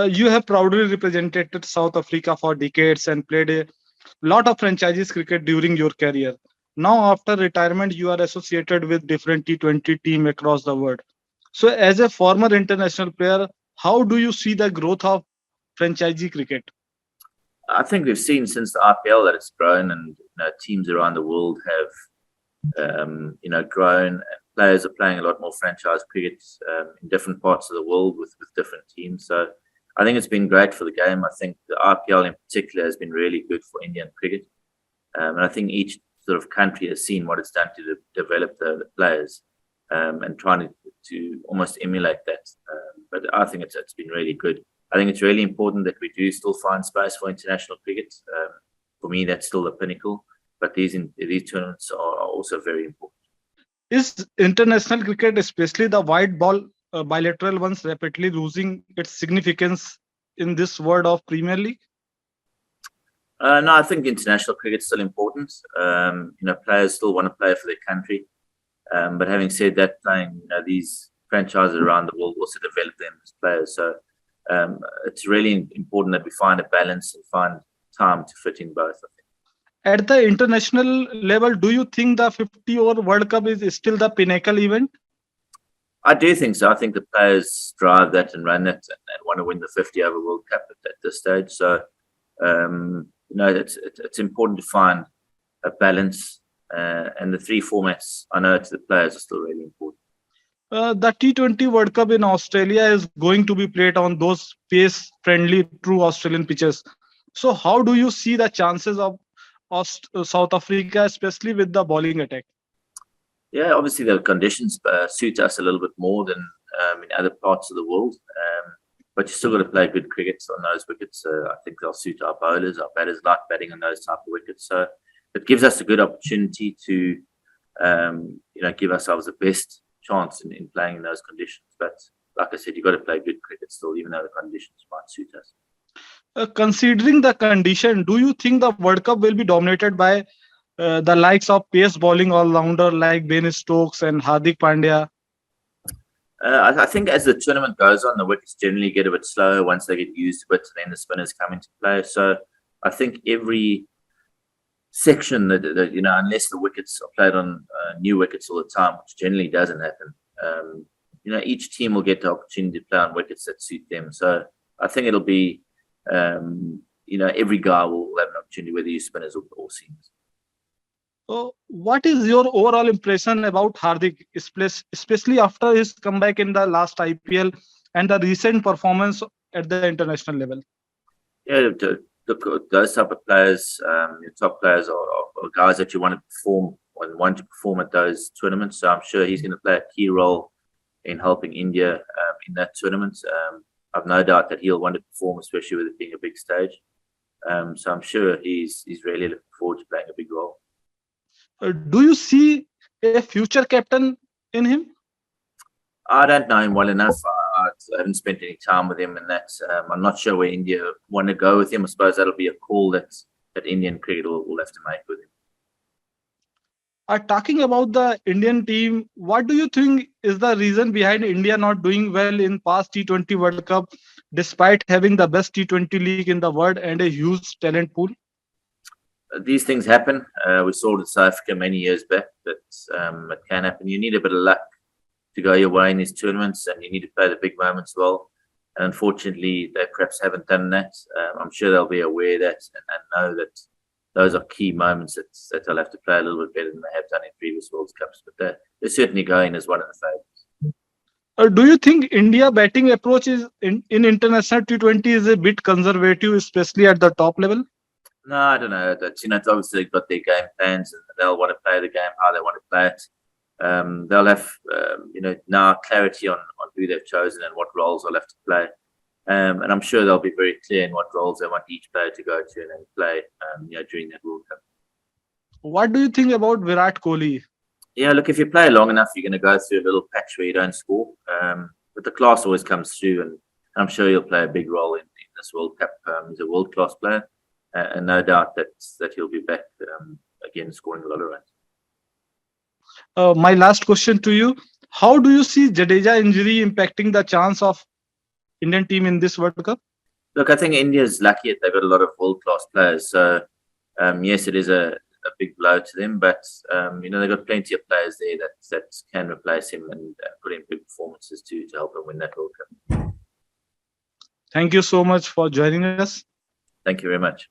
You have proudly represented South Africa for decades and played a lot of franchises cricket during your career. Now, after retirement, you are associated with different T20 team across the world. So, as a former international player, how do you see the growth of franchisee cricket? I think we've seen since the IPL that it's grown, and teams around the world have grown. And players are playing a lot more franchise cricket in different parts of the world with different teams. So I think it's been great for the game. I think the IPL in particular has been really good for Indian cricket, and I think each sort of country has seen what it's done to develop the players and trying to almost emulate that. But I think it's been really good. I think it's really important that we do still find space for international cricket. For me, that's still the pinnacle. But these tournaments are also very important. Is international cricket, especially the white ball bilateral ones, rapidly losing its significance in this world of Premier League? No, I think international cricket is still important. Players still want to play for their country. But having said that, playing these franchises around the world also develop them as players. So it's really important that we find a balance and find time to fit in both. I think. At the international level, do you think the 50 over World Cup is still the pinnacle event? I do think so. I think the players drive that and run it and want to win the 50 over World Cup at this stage. So, it's important to find a balance. And the three formats, I know to the players, are still really important. The T20 World Cup in Australia is going to be played on those pace-friendly, true Australian pitches. So, how do you see the chances of South Africa, especially with the bowling attack? Yeah, obviously the conditions suit us a little bit more than in other parts of the world. But you still got to play good cricket on those wickets. I think they'll suit our bowlers. Our batters like batting on those type of wickets. So it gives us a good opportunity to, give ourselves the best chance in playing in those conditions. But like I said, you've got to play good cricket still, even though the conditions might suit us. Considering the condition, do you think the World Cup will be dominated by the likes of pace bowling all-rounder like Ben Stokes and Hardik Pandya? I think as the tournament goes on, the wickets generally get a bit slower once they get used to it, and then the spinners come into play. So I think every section that unless the wickets are played on new wickets all the time, which generally doesn't happen, each team will get the opportunity to play on wickets that suit them. So I think it'll be, every guy will have an opportunity, whether you spinners or seamers. So what is your overall impression about Hardik, especially after his comeback in the last IPL and the recent performance at the international level? Yeah, those type of players, your top players are guys that you want to perform and want to perform at those tournaments. So I'm sure he's going to play a key role in helping India in that tournament. I've no doubt that he'll want to perform, especially with it being a big stage. So I'm sure he's really looking forward to playing a big role. Do you see a future captain in him? I don't know him well enough. I haven't spent any time with him, and I'm not sure where India want to go with him. I suppose that'll be a call that Indian cricket will have to make with him. Talking about the Indian team, what do you think is the reason behind India not doing well in past T20 World Cup, despite having the best T20 league in the world and a huge talent pool? These things happen. We saw it in South Africa many years back that it can happen. You need a bit of luck to go your way in these tournaments, and you need to play the big moments well. And unfortunately, they perhaps haven't done that. I'm sure they'll be aware of that and know that those are key moments that they'll have to play a little bit better than they have done in previous World Cups. But they're certainly going as one of the favourites. Do you think India batting approach is in international T20 is a bit conservative, especially at the top level? No, I don't know. It's obviously they've got their game plans and they'll want to play the game how they want to play it. They'll have, now clarity on who they've chosen and what roles they'll have to play. And I'm sure they'll be very clear in what roles they want each player to go to and play, during that World Cup. What do you think about Virat Kohli? Yeah, look, if you play long enough, you're going to go through a little patch where you don't score. But the class always comes through, and I'm sure he'll play a big role in this World Cup. He's a world-class player. And no doubt that he'll be back again scoring a lot of runs. My last question to you: how do you see Jadeja injury impacting the chance of Indian team in this World Cup? Look, I think India's lucky; they've got a lot of world-class players. So yes, it is a big blow to them, but they've got plenty of players there that can replace him and put in big performances to help them win that World Cup. Thank you so much for joining us. Thank you very much.